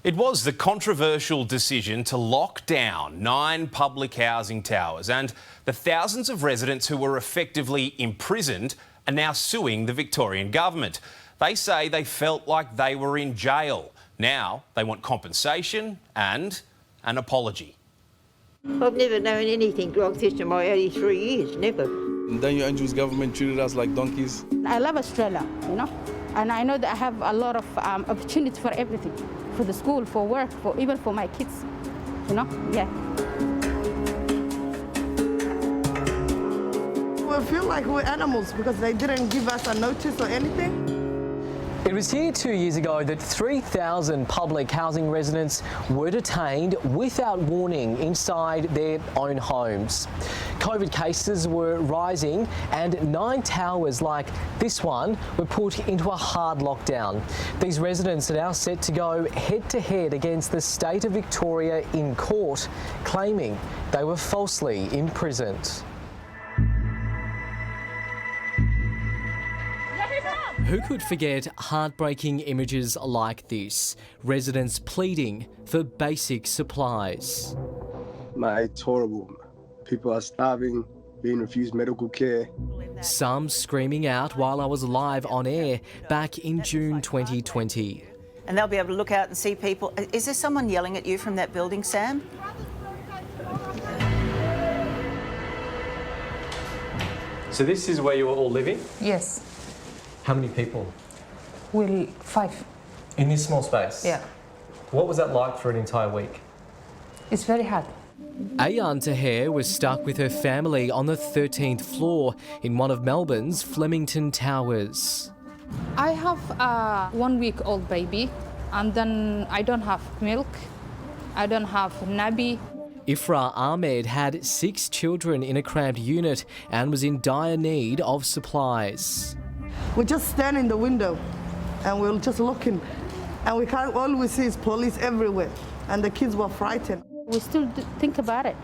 It was the controversial decision to lock down 9 public housing towers, and the thousands of residents who were effectively imprisoned are now suing the Victorian government. They say they felt like they were in jail. Now they want compensation and an apology. I've never known anything like this in my 83 years, never. Daniel Andrews' government treated us like donkeys. I love Australia, and I know that I have a lot of opportunity for everything, for the school, for work, even for my kids, yeah. We feel like we're animals because they didn't give us a notice or anything. It was here 2 years ago that 3,000 public housing residents were detained without warning inside their own homes. COVID cases were rising and 9 towers like this one were put into a hard lockdown. These residents are now set to go head-to-head against the state of Victoria in court, claiming they were falsely imprisoned. Who could forget heartbreaking images like this? Residents pleading for basic supplies. Mate, it's horrible. People are starving, being refused medical care. Some screaming out while I was live on air back in June 2020. And they'll be able to look out and see people. Is there someone yelling at you from that building, Sam? So this is where you were all living? Yes. How many people? Well, 5. In this small space? Yeah. What was that like for an entire week? It's very hard. Ayan Taher was stuck with her family on the 13th floor in one of Melbourne's Flemington Towers. I have a 1-week-old baby, and then I don't have milk, I don't have nappy. Ifra Ahmed had 6 children in a cramped unit and was in dire need of supplies. We just stand in the window and we're just looking, and we can't, all we see is police everywhere, and the kids were frightened. We still think about it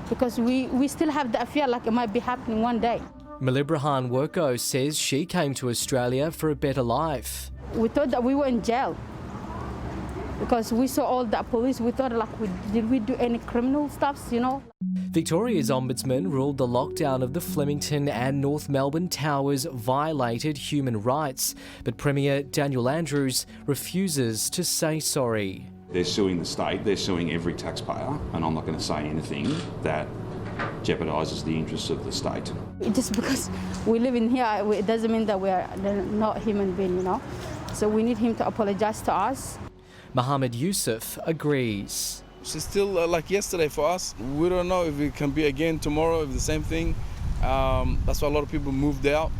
because we still have that fear like it might be happening one day. Milibrahan Worko says she came to Australia for a better life. We thought that we were in jail because we saw all that police. We thought did we do any criminal stuff, Victoria's Ombudsman ruled the lockdown of the Flemington and North Melbourne towers violated human rights, but Premier Daniel Andrews refuses to say sorry. They're suing the state, they're suing every taxpayer, and I'm not going to say anything that jeopardises the interests of the state. Just because we live in here, it doesn't mean that we're not human beings, So we need him to apologise to us. Mohammed Yusuf agrees. It's still like yesterday for us. We don't know if it can be again tomorrow, if the same thing. That's why a lot of people moved out.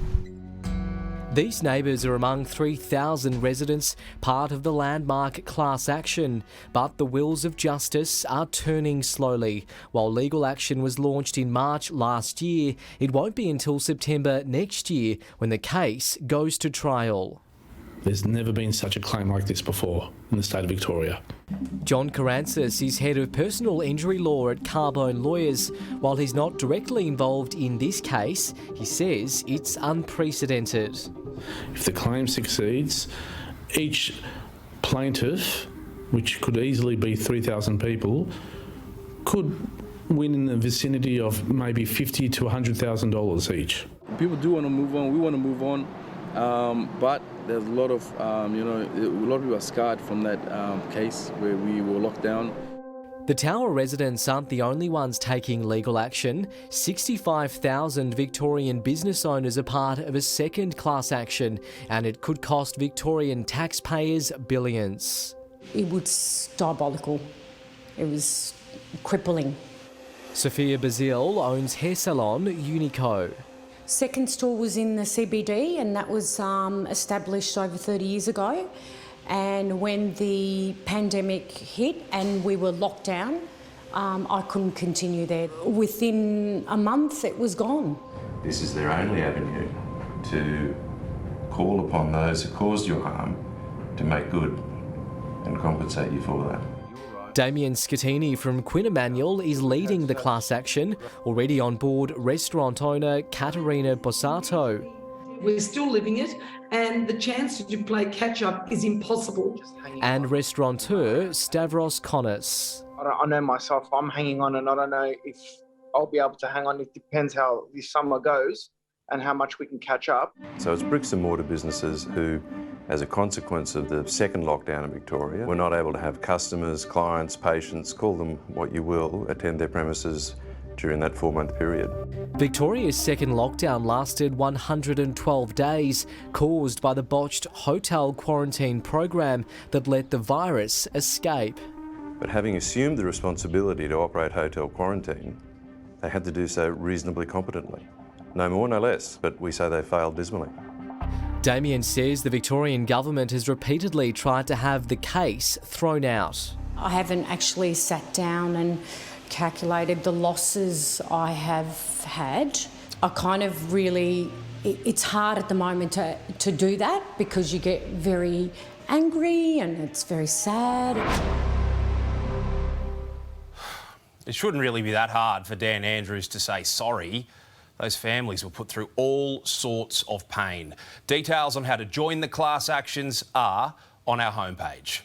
These neighbours are among 3,000 residents, part of the landmark class action. But the wheels of justice are turning slowly. While legal action was launched in March last year, it won't be until September next year when the case goes to trial. There's never been such a claim like this before in the state of Victoria. John Karantzis is head of personal injury law at Carbone Lawyers. While he's not directly involved in this case, he says it's unprecedented. If the claim succeeds, each plaintiff, which could easily be 3,000 people, could win in the vicinity of maybe $50,000 to $100,000 each. People do want to move on, we want to move on, but there's a lot of, a lot of people are scarred from that case where we were locked down. The tower residents aren't the only ones taking legal action. 65,000 Victorian business owners are part of a second class action, and it could cost Victorian taxpayers billions. It was diabolical. It was crippling. Sophia Bazil owns hair salon Unico. Second store was in the CBD, and that was established over 30 years ago. And when the pandemic hit and we were locked down, I couldn't continue there. Within a month, it was gone. This is their only avenue to call upon those who caused you harm to make good and compensate you for that. Damien Scatini from Quinn Emanuel is leading the class action, already on board restaurant owner Caterina Bossato. we're still living it, and the chance to play catch-up is impossible. And restaurateur Stavros Konis. I know myself, I'm hanging on, and I don't know if I'll be able to hang on. It depends how this summer goes and how much we can catch up. So it's bricks and mortar businesses who, as a consequence of the second lockdown in Victoria, were not able to have customers, clients, patients, call them what you will, attend their premises during that 4-month period. Victoria's second lockdown lasted 112 days, caused by the botched hotel quarantine program that let the virus escape. But having assumed the responsibility to operate hotel quarantine, they had to do so reasonably competently. No more, no less, but we say they failed dismally. Damien says the Victorian government has repeatedly tried to have the case thrown out. I haven't actually sat down and calculated the losses I have had. I kind of really, it's hard at the moment to do that because you get very angry and it's very sad. It shouldn't really be that hard for Dan Andrews to say sorry. Those families were put through all sorts of pain. Details on how to join the class actions are on our homepage.